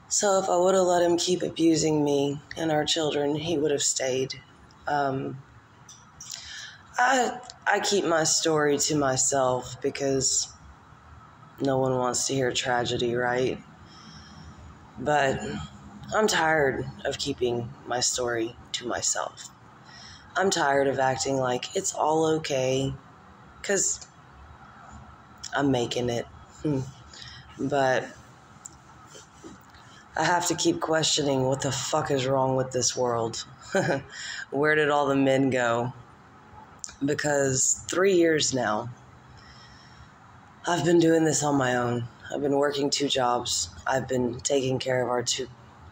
So if I would have let him keep abusing me and our children, he would have stayed. I keep my story to myself because no one wants to hear tragedy, right? But I'm tired of keeping my story to myself. I'm tired of acting like it's all okay because I'm making it. But I have to keep questioning what the fuck is wrong with this world. Where did all the men go? Because 3 years now, I've been doing this on my own. I've been working 2 jobs. I've been taking care of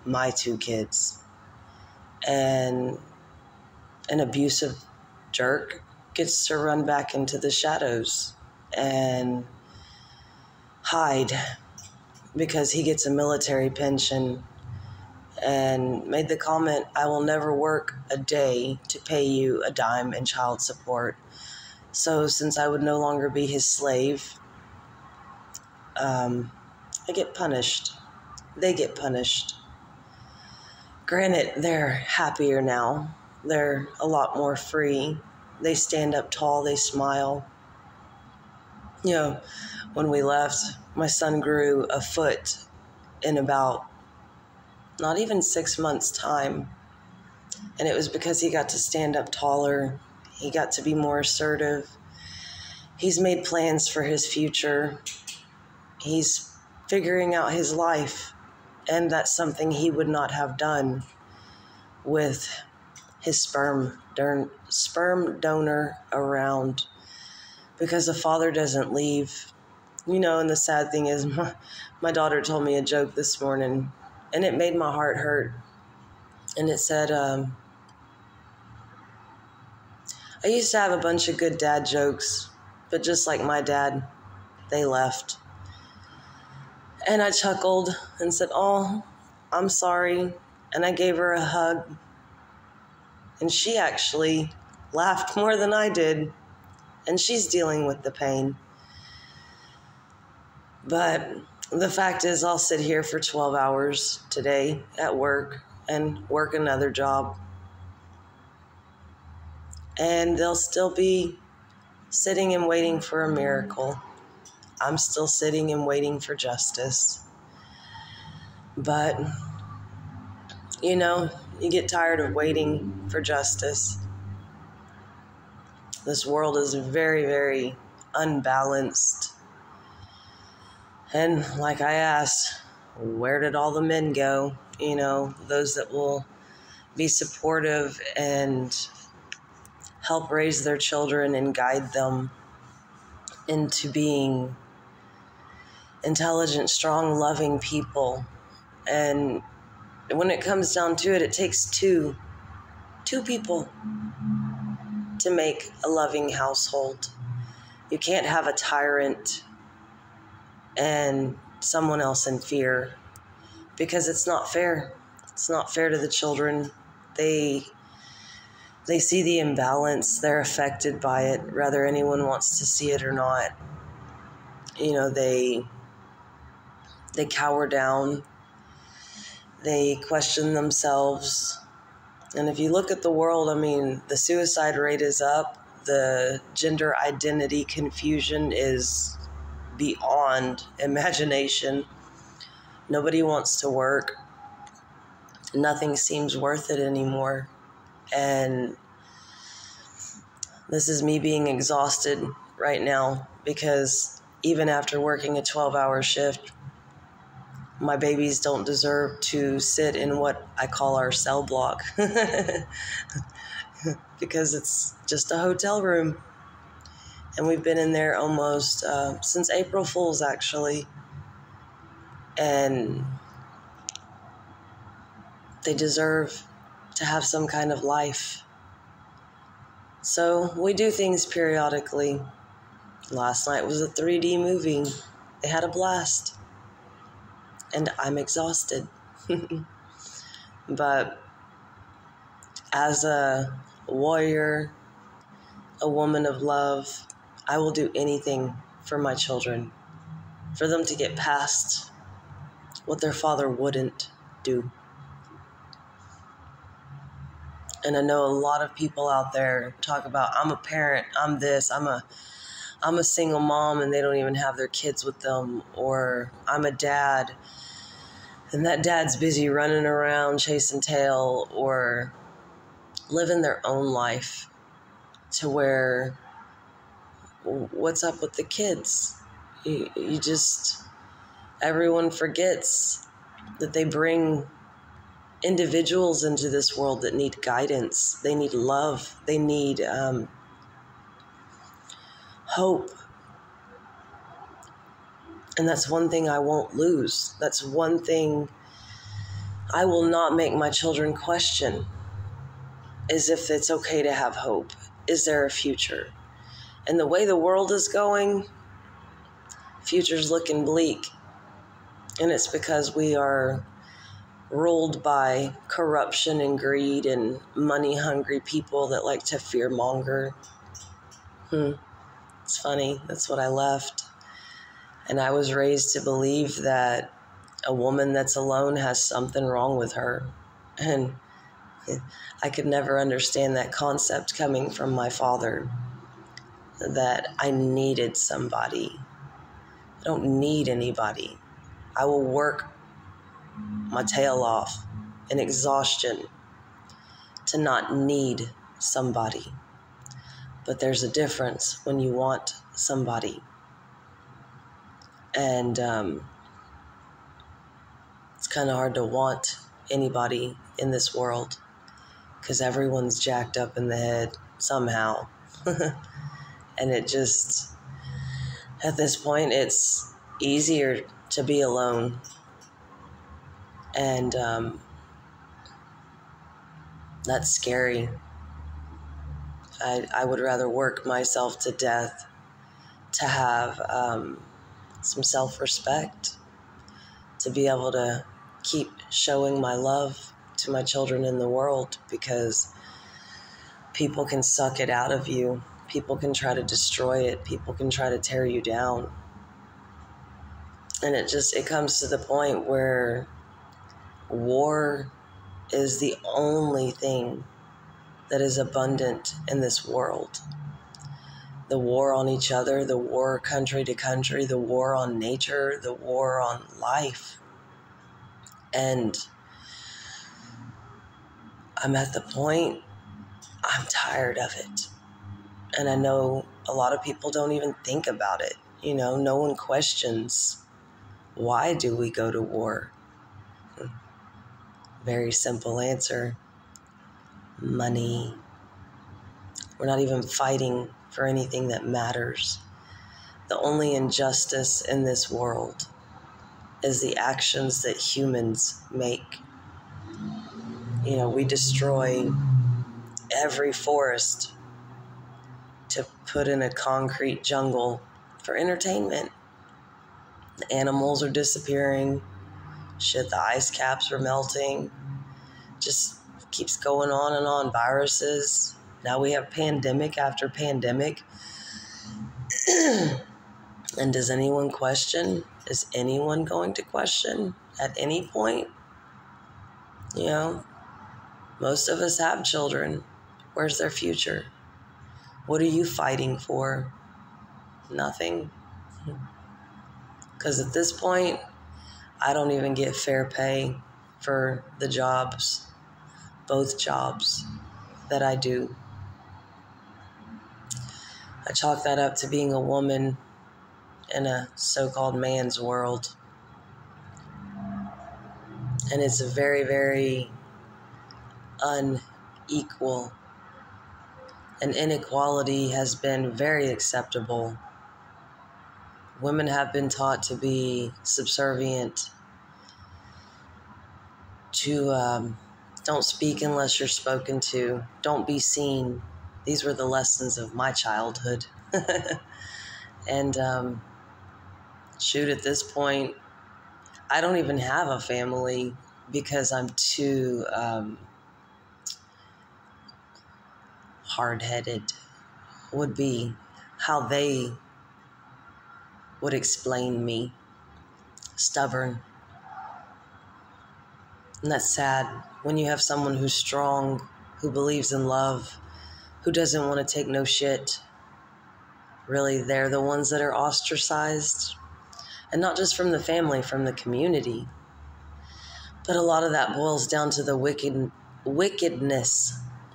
my 2 kids. And an abusive jerk gets to run back into the shadows and hide because he gets a military pension and made the comment, I will never work a day to pay you a dime in child support. So since I would no longer be his slave, I get punished. They get punished. Granted, they're happier now. They're a lot more free. They stand up tall. They smile. You know, when we left, my son grew a foot in about not even 6 months' time. And it was because he got to stand up taller. He got to be more assertive. He's made plans for his future. He's figuring out his life. And that's something he would not have done with his sperm donor around, because the father doesn't leave. You know, and the sad thing is my daughter told me a joke this morning, and it made my heart hurt. And it said, I used to have a bunch of good dad jokes, but just like my dad, they left. And I chuckled and said, oh, I'm sorry. And I gave her a hug. And she actually laughed more than I did. And she's dealing with the pain. But the fact is, I'll sit here for 12 hours today at work and work another job. And they'll still be sitting and waiting for a miracle. I'm still sitting and waiting for justice. But, you know, you get tired of waiting for justice. This world is very, very unbalanced. And like I asked, where did all the men go? You know, those that will be supportive and help raise their children and guide them into being intelligent, strong, loving people. And when it comes down to it, it takes two people to make a loving household. You can't have a tyrant and someone else in fear, because it's not fair. It's not fair to the children. They see the imbalance. They're affected by it, whether anyone wants to see it or not. You know, they cower down. They question themselves. And if you look at the world, I mean, the suicide rate is up. The gender identity confusion is beyond imagination. Nobody wants to work. Nothing seems worth it anymore. And this is me being exhausted right now, because even after working a 12-hour shift, my babies don't deserve to sit in what I call our cell block because it's just a hotel room. And we've been in there almost since April Fool's, actually. And they deserve to have some kind of life. So we do things periodically. Last night was a 3D movie. They had a blast. And I'm exhausted. But as a warrior, a woman of love, I will do anything for my children, for them to get past what their father wouldn't do. And I know a lot of people out there talk about, I'm a parent, I'm this, I'm a single mom and they don't even have their kids with them, or I'm a dad and that dad's busy running around chasing tail or living their own life, to where, what's up with the kids? You just, everyone forgets that they bring individuals into this world that need guidance. They need love. They need hope. And that's one thing I won't lose. That's one thing I will not make my children question, is if it's okay to have hope. Is there a future? And the way the world is going, future's looking bleak. And it's because we are ruled by corruption and greed and money-hungry people that like to fearmonger. It's funny. That's what I left. And I was raised to believe that a woman that's alone has something wrong with her. And I could never understand that concept coming from my father, that I needed somebody. I don't need anybody. I will work my tail off in exhaustion to not need somebody. But there's a difference when you want somebody. And it's kind of hard to want anybody in this world because everyone's jacked up in the head somehow. And it just, at this point, it's easier to be alone. And that's scary. I would rather work myself to death to have some self-respect, to be able to keep showing my love to my children in the world, because people can suck it out of you. People can try to destroy it. People can try to tear you down. And it comes to the point where war is the only thing that is abundant in this world. The war on each other, the war country to country, the war on nature, the war on life. And I'm at the point, I'm tired of it. And I know a lot of people don't even think about it. You know, no one questions, why do we go to war? Very simple answer. Money. We're not even fighting for anything that matters. The only injustice in this world is the actions that humans make. You know, we destroy every forest to put in a concrete jungle for entertainment. The animals are disappearing. Shit, the ice caps are melting. Just keeps going on and on. Viruses. Now we have pandemic after pandemic. And does anyone question? Is anyone going to question at any point? You know, most of us have children. Where's their future? What are you fighting for? Nothing. Because at this point, I don't even get fair pay for the jobs, both jobs that I do. I chalk that up to being a woman in a so-called man's world. And it's a very, very unequal. And inequality has been very acceptable. Women have been taught to be subservient, to don't speak unless you're spoken to, don't be seen. These were the lessons of my childhood. And shoot, at this point, I don't even have a family because I'm too hard-headed, would be how they would explain me. Stubborn. And that's sad when you have someone who's strong, who believes in love, who doesn't want to take no shit. Really, they're the ones that are ostracized. And not just from the family, from the community. But a lot of that boils down to the wickedness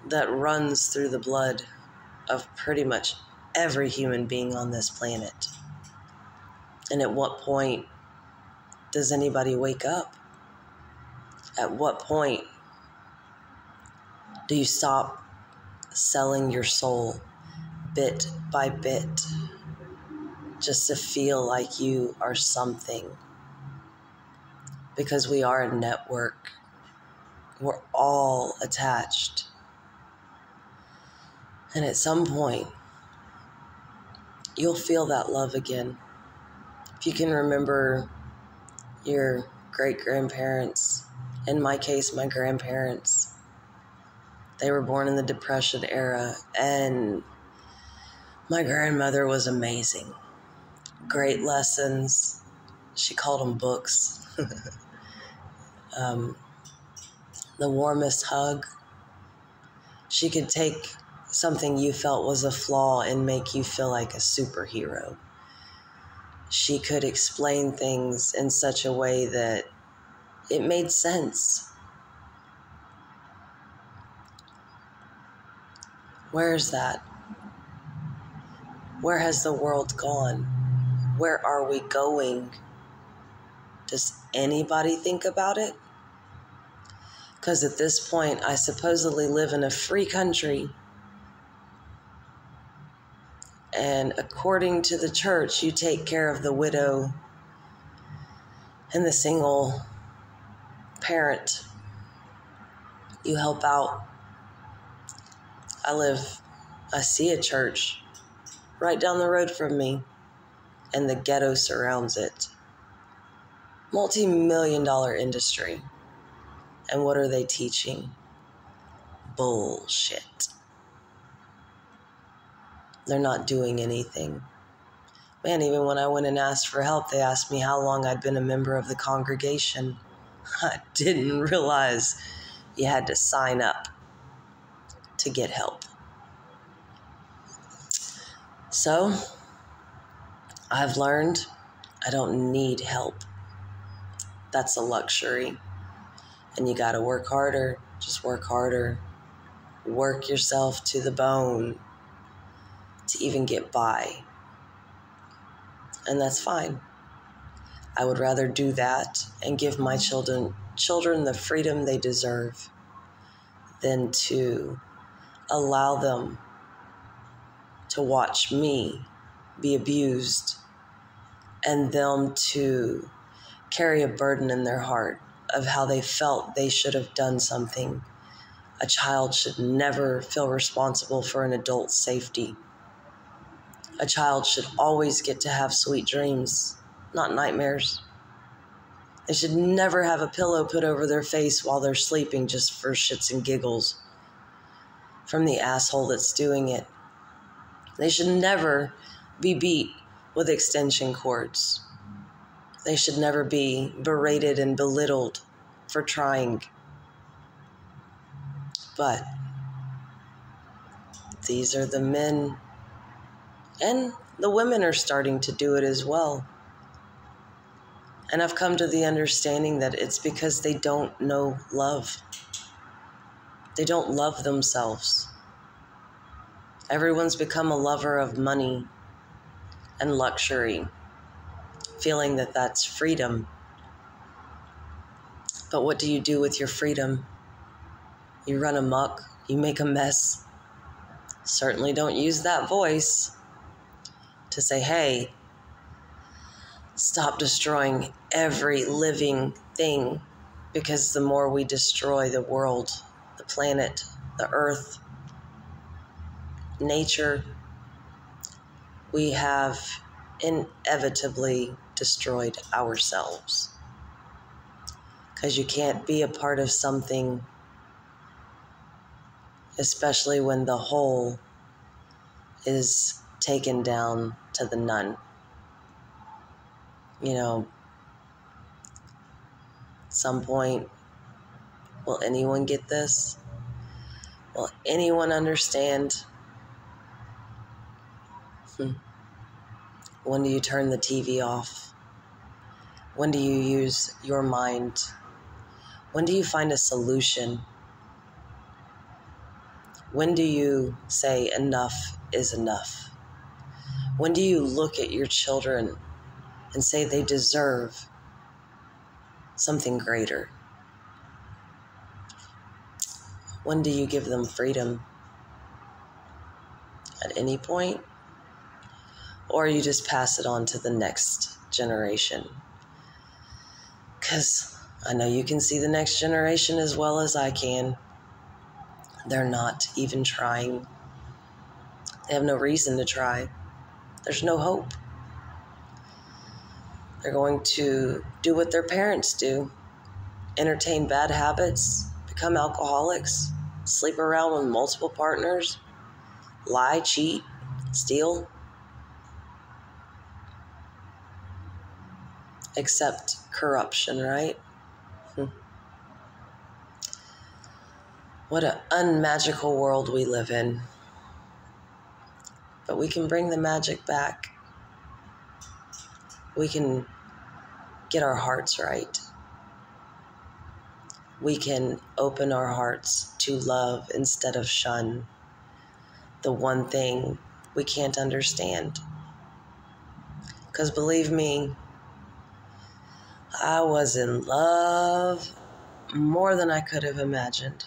that runs through the blood of pretty much every human being on this planet. And at what point does anybody wake up? At what point do you stop selling your soul bit by bit just to feel like you are something? Because we are a network. We're all attached. And at some point, you'll feel that love again. If you can remember your great-grandparents, in my case, my grandparents, they were born in the Depression era, and my grandmother was amazing. Great lessons. She called them books. The warmest hug. She could take something you felt was a flaw and make you feel like a superhero. She could explain things in such a way that it made sense. Where is that? Where has the world gone? Where are we going? Does anybody think about it? Because at this point, I supposedly live in a free country. And according to the church, you take care of the widow and the single parent. You help out. I see a church right down the road from me, and the ghetto surrounds it. Multi-million-dollar industry. And what are they teaching? Bullshit. They're not doing anything. Man, even when I went and asked for help, they asked me how long I'd been a member of the congregation. I didn't realize you had to sign up to get help. So, I've learned I don't need help. That's a luxury. And you gotta work harder. Just work harder. Work yourself to the bone to even get by. And that's fine. I would rather do that and give my children the freedom they deserve than to allow them to watch me be abused and them to carry a burden in their heart of how they felt they should have done something. A child should never feel responsible for an adult's safety. A child should always get to have sweet dreams, not nightmares. They should never have a pillow put over their face while they're sleeping just for shits and giggles from the asshole that's doing it. They should never be beat with extension cords. They should never be berated and belittled for trying. But these are the men, and the women are starting to do it as well. And I've come to the understanding that it's because they don't know love. They don't love themselves. Everyone's become a lover of money and luxury, feeling that that's freedom. But what do you do with your freedom? You run amok, you make a mess. Certainly don't use that voice to say, hey, stop destroying every living thing, because the more we destroy the world, the planet, the earth, nature, we have inevitably destroyed ourselves. Because you can't be a part of something, especially when the whole is taken down to the none. You know, at some point, Will anyone get this? Will anyone understand? When do you turn the TV off? When do you use your mind? When do you find a solution? When do you say enough is enough? When do you look at your children and say they deserve something greater? When do you give them freedom? At any point? Or you just pass it on to the next generation? Because I know you can see the next generation as well as I can. They're not even trying. They have no reason to try. There's no hope. They're going to do what their parents do. Entertain bad habits, become alcoholics, sleep around with multiple partners, lie, cheat, steal. Accept corruption, right? What an unmagical world we live in. But we can bring the magic back. We can get our hearts right. We can open our hearts to love instead of shun. The one thing we can't understand. Because believe me, I was in love more than I could have imagined.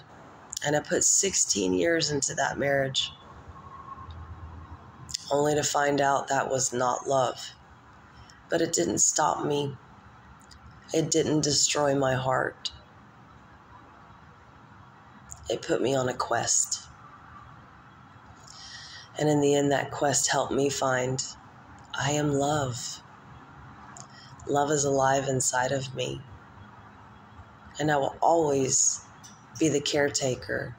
And I put 16 years into that marriage, only to find out that was not love. But it didn't stop me. It didn't destroy my heart. It put me on a quest. And in the end, that quest helped me find I am love. Love is alive inside of me. And I will always be the caretaker